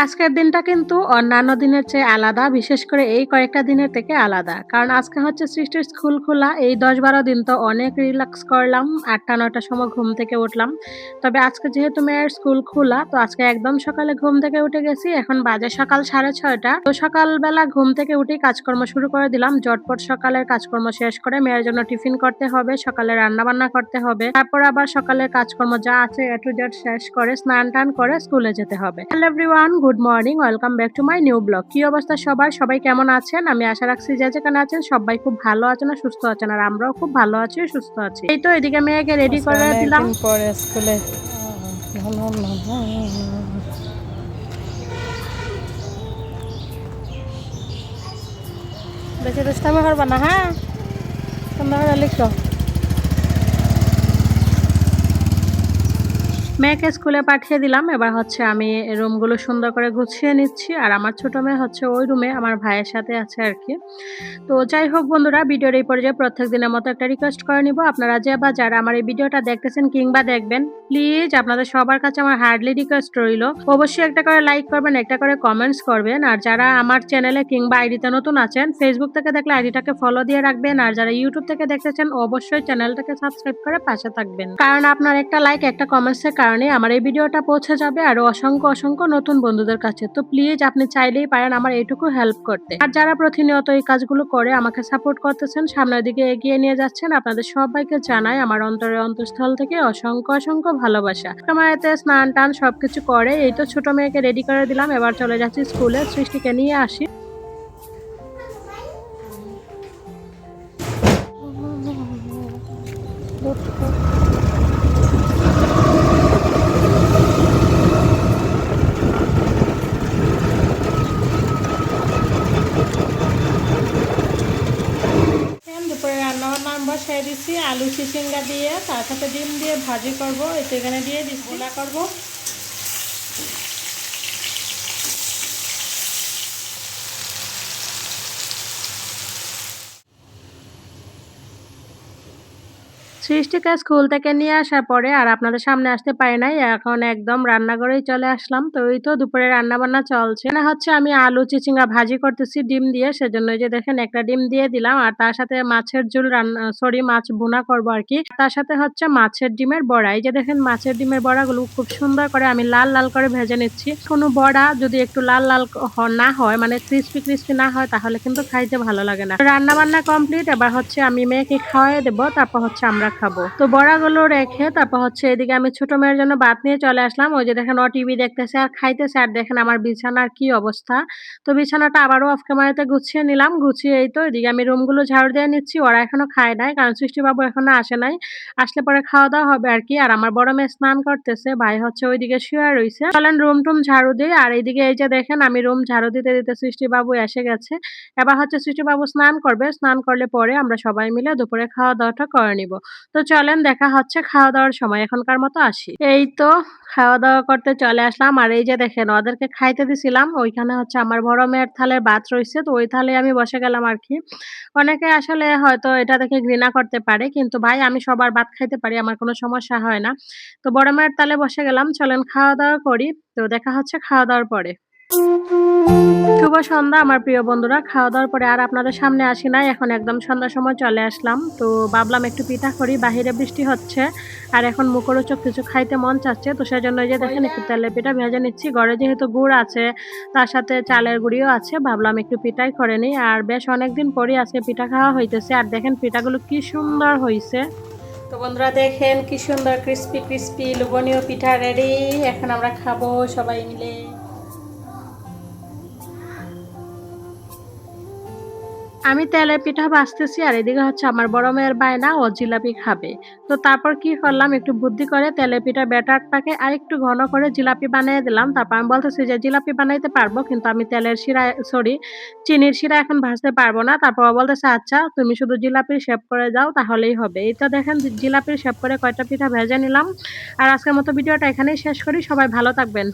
আজকের দিনটা কিন্তু অন্যান্য দিনের চেয়ে আলাদা। বিশেষ করে এই কয়েকটা দিনের থেকে আলাদা। কারণ আজকে হচ্ছে সৃষ্টির স্কুল খোলা। এই ১০-১২ দিন তো অনেক রিল্যাক্স করলাম। ৮টা-৯টার সময় ঘুম থেকে উঠলাম। তবে আজকে যেহেতু মেয়ের স্কুল খোলা, তো আজকে একদম সকালে ঘুম থেকে উঠে গেছি। এখন বাজে সকাল ৬:৩০। তো সকালবেলা ঘুম থেকে উঠেই কাজকর্ম শুরু করে দিলাম। ঝটপট সকালের কাজকর্ম শেষ করে মেয়ের জন্য টিফিন করতে হবে, সকালে রান্নাবান্না করতে হবে। তারপর আবার সকালের কাজকর্ম যা আছে A to Z শেষ করে স্নান-টান করে স্কুলে যেতে হবে। Hello everyone, good morning, welcome back to my new blog. কি অবস্থা সবার? সবাই কেমন আছেন? আমি আশা রাখছি যে যেখানে আছেন সবাই খুব ভালো আছেন আর সুস্থ আছেন। আর আমরাও খুব ভালো আছি, সুস্থ আছি। এই তো এদিকে মেয়েকে রেডি আজকে করে দিলাম। অনেকদিন পরে স্কুলে বেশি দুষ্টামি করবা না, হ্যাঁ? সুন্দর করে লিখো। মেয়েকে স্কুলে পাঠিয়ে দিলাম। এবার হচ্ছে আমি রুমগুলো সুন্দর করে গুছিয়ে নিচ্ছি। আর আমার ছোট মেয়ে হচ্ছে ওই রুমে আমার ভাইয়ের সাথে আছে আরকি। তো যাই হোক বন্ধুরা, ভিডিওর এই পর্যায়ে প্রত্যেক দিনের মতো একটা রিকোয়েস্ট করে নিব। আপনারা যে বা যারা আমার এই ভিডিওটা দেখতেছেন কিংবা দেখবেন, প্লিজ আপনাদের সবার কাছে আমার হার্ডলি রিকোয়েস্ট রইল। অবশ্যই একটা করে লাইক করবেন, একটা করে কমেন্টস করবেন। আর যারা আমার চ্যানেলে কিংবা আইডিতে নতুন আছেন, ফেসবুক থেকে দেখলে আইডিটাকে ফলো দিয়ে রাখবেন। আর যারা ইউটিউব থেকে দেখতেছেন অবশ্যই চ্যানেলটাকে সাবস্ক্রাইব করে পাশে থাকবেন। কারণ আপনার একটা লাইক, একটা কমেন্টস এর কারণে আমার এই ভিডিওটা পৌঁছে যাবে আরো অসংখ্য নতুন বন্ধুদের কাছে। তো প্লিজ আপনি চাইলেই পারেন আমার এইটুকু হেল্প করতে। আর যারা প্রতিনিয়ত এই কাজগুলো করে আমাকে সাপোর্ট করতেছেন, সামনের দিকে এগিয়ে নিয়ে যাচ্ছেন, আপনাদের সবাইকে জানাই আমার অন্তরের অন্তঃস্থল থেকে অসংখ্য ভালোবাসা। আমার এতে স্নান-টান সবকিছু করে এই তো ছোট মেয়েকে রেডি করে দিলাম। এবার চলে যাচ্ছি স্কুলে, সৃষ্টিকে নিয়ে আসি। দুপুরে রান্নাবান্না আমি বসাই দিচ্ছি আলু চিচিঙ্গা দিয়ে, তার সাথে ডিম দিয়ে ভাজি করবো। এতে এখানে দিয়ে দিচ্ছি, ভুনা করবো। সৃষ্টিকে স্কুল থেকে নিয়ে আসার পরে আর আপনাদের সামনে আসতে পারি নাই। এখন একদম রান্নাঘরেই চলে আসলাম। তো এই তো দুপুরে রান্নাবান্না চলছে। এখানে হচ্ছে আমি আলু চিচিঙ্গা ভাজি করতেছি ডিম দিয়ে। সেজন্য এই যে দেখেন একটা ডিম দিয়ে দিলাম। আর তার সাথে মাছের ঝোল মাছ ভুনা করবো আরকি। তার সাথে হচ্ছে মাছের ডিমের বড়া। এই যে দেখেন মাছের ডিমের বড়াগুলো খুব সুন্দর করে আমি লাল করে ভেজে নিচ্ছি। কোনো বড়া যদি একটু লাল না হয়, মানে ক্রিস্পি না হয়, তাহলে কিন্তু খাইতে ভালো লাগে না। রান্নাবান্না কমপ্লিট। এবার হচ্ছে আমি মেয়েকে খাওয়াই দেবো। তারপর হচ্ছে আমরা খাবো। তো বড়াগুলো রেখে তারপর হচ্ছে এদিকে আমি ছোট মেয়ের জন্য ভাত নিয়ে চলে আসলাম। ওই যে দেখেন ও টিভি দেখতেছে আর খাইতেছে। আর দেখেন আমার বিছানার কি অবস্থা। তো বিছানাটা আবারও অফ ক্যামেরাতে গুছিয়ে নিলাম। গুছিয়ে এই তো এদিকে আমি রুমগুলো ঝাড়ু দিয়ে নিচ্ছি। ওরা এখনো খায় নাই। কারণ সৃষ্টিবাবু এখনো আসে নাই। আসলে পরে খাওয়া-দাওয়া হবে আরকি। আর আমার বড় মেয়ে স্নান করতেছে। ভাই হচ্ছে ওইদিকে শুয়ে রইছে। চলেন রুম-টুম ঝাড়ু দেই। আর এইদিকে এই যে দেখেন আমি রুম ঝাড়ু দিতে সৃষ্টিবাবু এসে গেছে। এবার হচ্ছে সৃষ্টিবাবু স্নান করবে। স্নান করলে পরে আমরা সবাই মিলে দুপুরে খাওয়া-দাওয়াটা করে নিব। তো চলেন দেখা হচ্ছে খাওয়া-দাওয়ার সময়। এখনকার মতো আসি। এই তো খাওয়া-দাওয়া করতে চলে আসলাম। আর এই যে দেখেন ওদেরকে খাইতে দিছিলাম। ওইখানে হচ্ছে আমার বড় মেয়ের থালায় ভাত রইছে। তো ওই থালায় আমি বসে গেলাম আরকি। অনেকে আসলে হয়তো এটা দেখে ঘৃণা করতে পারে। কিন্তু ভাই আমি সবার ভাত খাইতে পারি। আমার কোনো সমস্যা হয় না। তো বড় মায়ের থালায় বসে গেলাম। চলেন খাওয়া-দাওয়া করি। তো দেখা হচ্ছে খাওয়া-দাওয়ার পরে। শুভ সন্ধ্যা আমার প্রিয় বন্ধুরা। খাওয়া-দাওয়ার পরে আর আপনাদের সামনে আসি নাই। এখন একদম সন্ধ্যার সময় চলে আসলাম। তো ভাবলাম একটু পিঠা করি। বাহিরে বৃষ্টি হচ্ছে। আর এখন মুখরোচক কিছু খাইতে মন চাচ্ছে। তো সেজন্য এই যে দেখেন একটু তেলের পিঠা ভেজে নিচ্ছি। ঘরে যেহেতু গুড় আছে, তার সাথে চালের গুঁড়িও আছে। ভাবলাম একটু পিঠাই করে নিই। আর বেশ অনেকদিন পরই আজকে পিঠা খাওয়া হইতেছে। আর দেখেন পিঠাগুলো কি সুন্দর হইছে। তো বন্ধুরা দেখেন কি সুন্দর ক্রিস্পি লোভনীয় পিঠা রেডি। এখন আমরা খাবো সবাই মিলে। আমি তেলের পিঠা ভাজতেছি আর এদিকে হচ্ছে আমার বড় মেয়ের বায়না ও জিলাপি খাবে। তো তারপর কি করলাম, একটু বুদ্ধি করে তেলের পিঠার ব্যাটারটাকে আরেকটু ঘন করে জিলাপি বানিয়ে দিলাম। তারপর আমি বলতেছি যে জিলাপি বানাইতে পারবো, কিন্তু আমি চিনির শিরা এখন ভাজতে পারবো না। তারপর ও বলতেছে আচ্ছা তুমি শুধু জিলাপির শেপ করে দাও তাহলেই হবে। এই তো দেখেন জিলাপির শেপ করে কয়টা পিঠা ভেজে নিলাম। আর আজকের মতো ভিডিওটা এখানেই শেষ করি। সবাই ভালো থাকবেন।